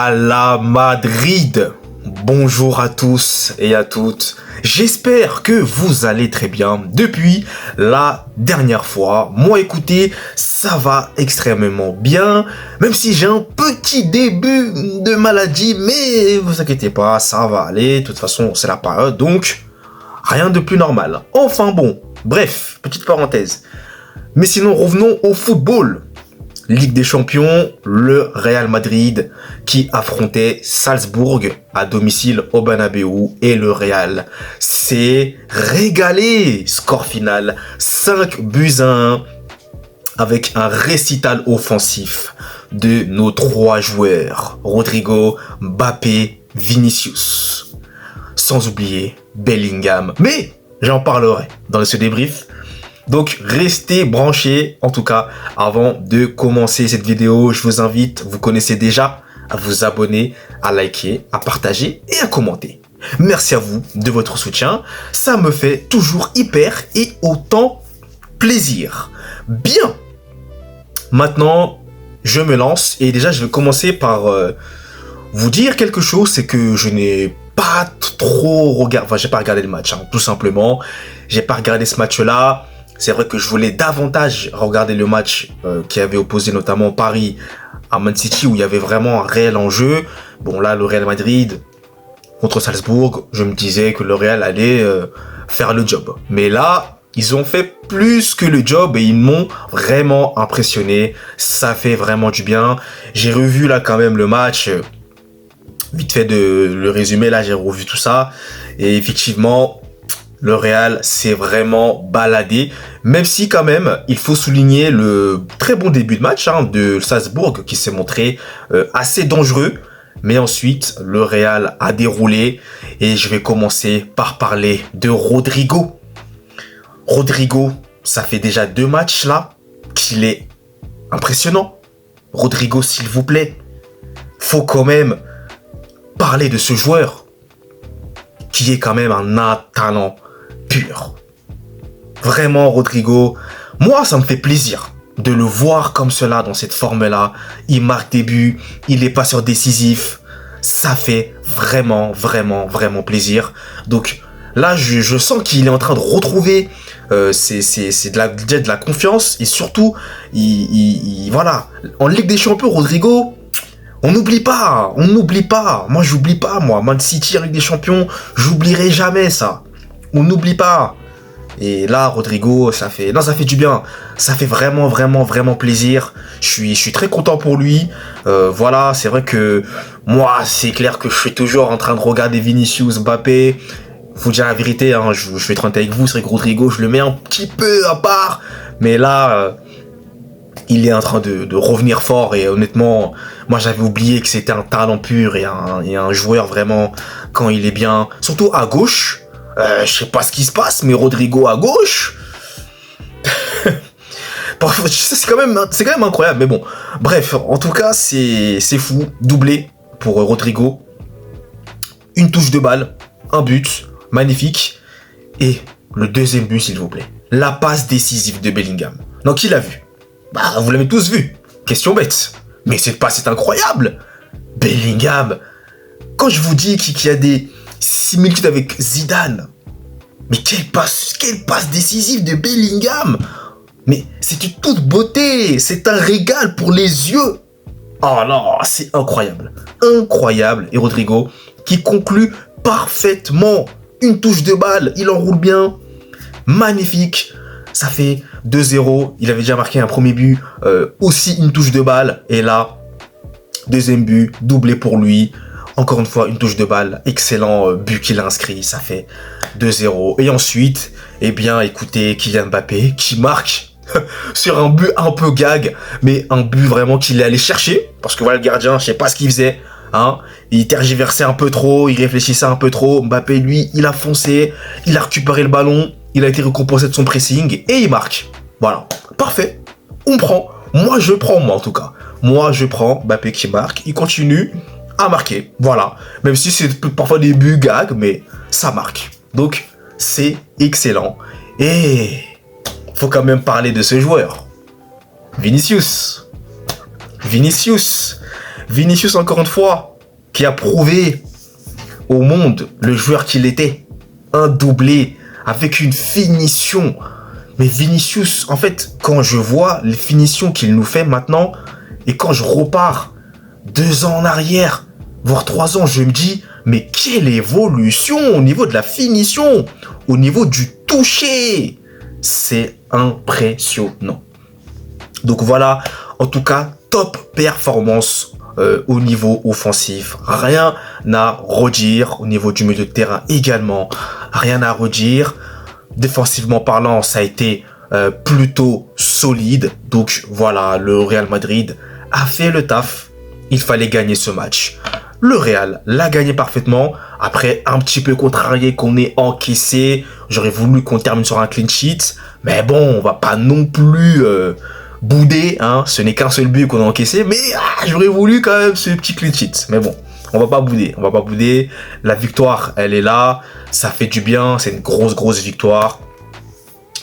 à la Madrid. Bonjour à tous et à toutes. J'espère que vous allez très bien depuis la dernière fois. Moi, écoutez, ça va extrêmement bien, même si j'ai un petit début de maladie, mais vous inquiétez pas, ça va aller. De toute façon, c'est la période, donc rien de plus normal. Enfin bon, bref, petite parenthèse. Mais sinon, revenons au football. Ligue des Champions, le Real Madrid qui affrontait Salzbourg à domicile au Bernabéu et le Real s'est régalé. Score final 5-1 avec un récital offensif de nos trois joueurs, Rodrigo, Mbappé, Vinicius. Sans oublier Bellingham. Mais j'en parlerai dans ce débrief. Donc, restez branchés, en tout cas, avant de commencer cette vidéo. Je vous invite, vous connaissez déjà, à vous abonner, à liker, à partager et à commenter. Merci à vous de votre soutien. Ça me fait toujours hyper et autant plaisir. Bien. Maintenant, je me lance et déjà, je vais commencer par vous dire quelque chose. C'est que je n'ai pas trop regardé, enfin, j'ai pas regardé le match, hein, tout simplement. J'ai pas regardé ce match-là. C'est vrai que je voulais davantage regarder le match qui avait opposé notamment Paris à Man City où il y avait vraiment un réel enjeu. Bon là, le Real Madrid contre Salzbourg, je me disais que le Real allait faire le job. Mais là, ils ont fait plus que le job et ils m'ont vraiment impressionné. Ça fait vraiment du bien. J'ai revu là quand même le match. Vite fait de le résumer, là j'ai revu tout ça. Et effectivement, le Real s'est vraiment baladé, même si quand même, il faut souligner le très bon début de match de Salzbourg qui s'est montré assez dangereux. Mais ensuite, le Real a déroulé et je vais commencer par parler de Rodrigo. Rodrigo, ça fait déjà 2 matchs là qu'il est impressionnant. Rodrigo, s'il vous plaît, faut quand même parler de ce joueur qui est quand même un talent pur. Vraiment, Rodrigo, moi, ça me fait plaisir de le voir comme cela, dans cette forme-là. Il marque des buts, il est passeur décisif. Ça fait vraiment, vraiment, vraiment plaisir. Donc là, je sens qu'il est en train de retrouver c'est de la confiance. Et surtout, voilà, en Ligue des Champions, Rodrigo, on n'oublie pas. Moi, j'oublie pas, moi. Man City en Ligue des Champions, j'oublierai jamais ça. On n'oublie pas. Et là, Rodrigo, ça fait du bien. Ça fait vraiment, vraiment, vraiment plaisir. Je suis très content pour lui. Voilà, c'est vrai que moi, c'est clair que je suis toujours en train de regarder Vinicius, Mbappé. Faut dire la vérité, hein, je vais être honnête avec vous, c'est vrai que Rodrigo, je le mets un petit peu à part. Mais là, il est en train de revenir fort. Et honnêtement, moi, j'avais oublié que c'était un talent pur et un joueur vraiment, quand il est bien, surtout à gauche. Je sais pas ce qui se passe, mais Rodrigo à gauche, c'est quand même incroyable. Mais bon, bref, en tout cas, c'est fou. Doublé pour Rodrigo. Une touche de balle, un but, magnifique. Et le deuxième but, s'il vous plaît. La passe décisive de Bellingham. Donc, qui l'a vu? Bah, vous l'avez tous vu. Question bête. Mais cette passe est incroyable. Bellingham. Quand je vous dis qu'il y a des similitudes avec Zidane. Mais quelle passe décisive de Bellingham. Mais c'est une toute beauté. C'est un régal pour les yeux. Oh non, c'est incroyable. Incroyable. Et Rodrigo qui conclut parfaitement. Une touche de balle. Il enroule bien. Magnifique. Ça fait 2-0. Il avait déjà marqué un premier but. Aussi une touche de balle. Et là, deuxième but. Doublé pour lui. Encore une fois, une touche de balle, excellent but qu'il a inscrit, ça fait 2-0. Et ensuite, eh bien, écoutez, Kylian Mbappé qui marque sur un but un peu gag, mais un but vraiment qu'il est allé chercher. Parce que voilà, le gardien, je sais pas ce qu'il faisait. Il tergiversait un peu trop, il réfléchissait un peu trop. Mbappé, lui, il a foncé, il a récupéré le ballon, il a été récompensé de son pressing et il marque. Voilà, parfait, on prend. Moi, je prends, moi en tout cas. Moi, je prends Mbappé qui marque, il continue à marquer, voilà. Même si c'est parfois des buts gags, mais ça marque. Donc, c'est excellent. Et faut quand même parler de ce joueur. Vinicius, encore une fois, qui a prouvé au monde le joueur qu'il était. Un doublé avec une finition. Mais Vinicius, en fait, quand je vois les finitions qu'il nous fait maintenant, et quand je repars 2 ans en arrière, voire 3 ans, je me dis, mais quelle évolution au niveau de la finition, au niveau du toucher. C'est impressionnant. Donc voilà, en tout cas, top performance au niveau offensif. Rien à redire au niveau du milieu de terrain également. Rien à redire. Défensivement parlant, ça a été plutôt solide. Donc voilà, le Real Madrid a fait le taf. Il fallait gagner ce match. Le Real l'a gagné parfaitement. Après, un petit peu contrarié qu'on ait encaissé. J'aurais voulu qu'on termine sur un clean sheet. Mais bon, on va pas non plus bouder. Hein. Ce n'est qu'un seul but qu'on a encaissé. Mais j'aurais voulu quand même ce petit clean sheet. Mais bon, on va pas bouder. On va pas bouder. La victoire, elle est là. Ça fait du bien. C'est une grosse victoire.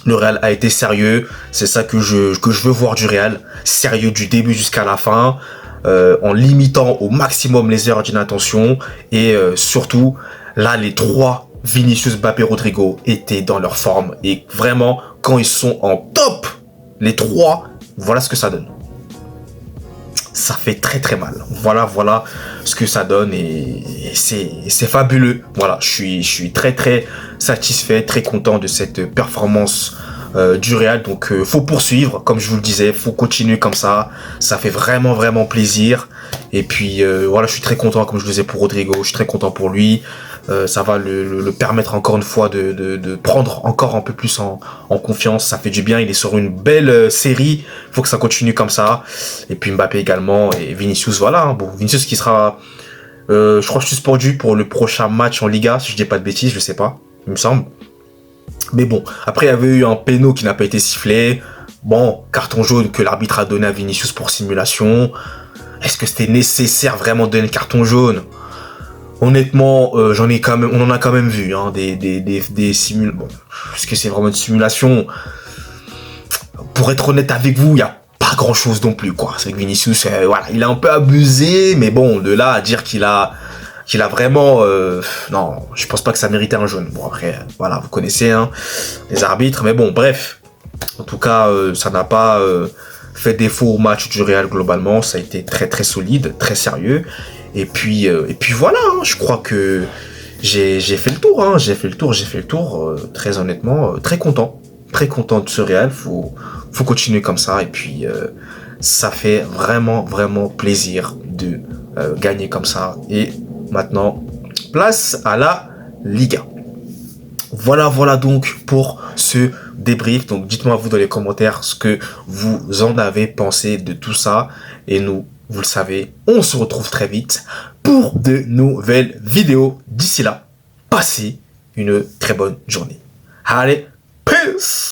Le Real a été sérieux. C'est ça que je veux voir du Real. Sérieux du début jusqu'à la fin. En limitant au maximum les erreurs d'inattention. Et surtout, là, les 3, Vinicius, Mbappé, Rodrigo, étaient dans leur forme. Et vraiment, quand ils sont en top, les 3, voilà ce que ça donne. Ça fait très mal. Voilà ce que ça donne. Et c'est fabuleux. Voilà, je suis très satisfait, très content de cette performance du Real. Donc faut poursuivre, comme je vous le disais, faut continuer comme ça. Ça fait vraiment plaisir. Et puis voilà, je suis très content, comme je le disais, pour Rodrigo. Je suis très content pour lui. Ça va le permettre encore une fois de prendre encore un peu plus en confiance. Ça fait du bien. Il est sur une belle série. Faut que ça continue comme ça. Et puis Mbappé également. Et Vinicius, voilà. Hein. Bon, Vinicius qui sera, je crois, suspendu pour le prochain match en Liga. Si je dis pas de bêtises, je sais pas. Il me semble. Mais bon, après il y avait eu un péno qui n'a pas été sifflé. Bon, carton jaune que l'arbitre a donné à Vinicius pour simulation. Est-ce que c'était nécessaire vraiment de donner le carton jaune? Honnêtement, on en a quand même vu hein, des simulations. Bon, est-ce que c'est vraiment une simulation? Pour être honnête avec vous, il n'y a pas grand-chose non plus, quoi. C'est que Vinicius, voilà, il a un peu abusé, mais bon, de là à dire qu'il a vraiment... non, je pense pas que ça méritait un jaune. Bon, après, voilà, vous connaissez hein, les arbitres. Mais bon, bref. En tout cas, ça n'a pas fait défaut au match du Real globalement. Ça a été très solide, très sérieux. Et puis voilà, hein, je crois que j'ai fait le tour. Hein, j'ai fait le tour. Très honnêtement, très content. Très content de ce Real. Faut continuer comme ça. Et puis, ça fait vraiment plaisir de gagner comme ça. Et maintenant, place à la Liga. Voilà donc pour ce débrief. Donc dites-moi vous dans les commentaires ce que vous en avez pensé de tout ça. Et nous, vous le savez, on se retrouve très vite pour de nouvelles vidéos. D'ici là, passez une très bonne journée. Allez, peace!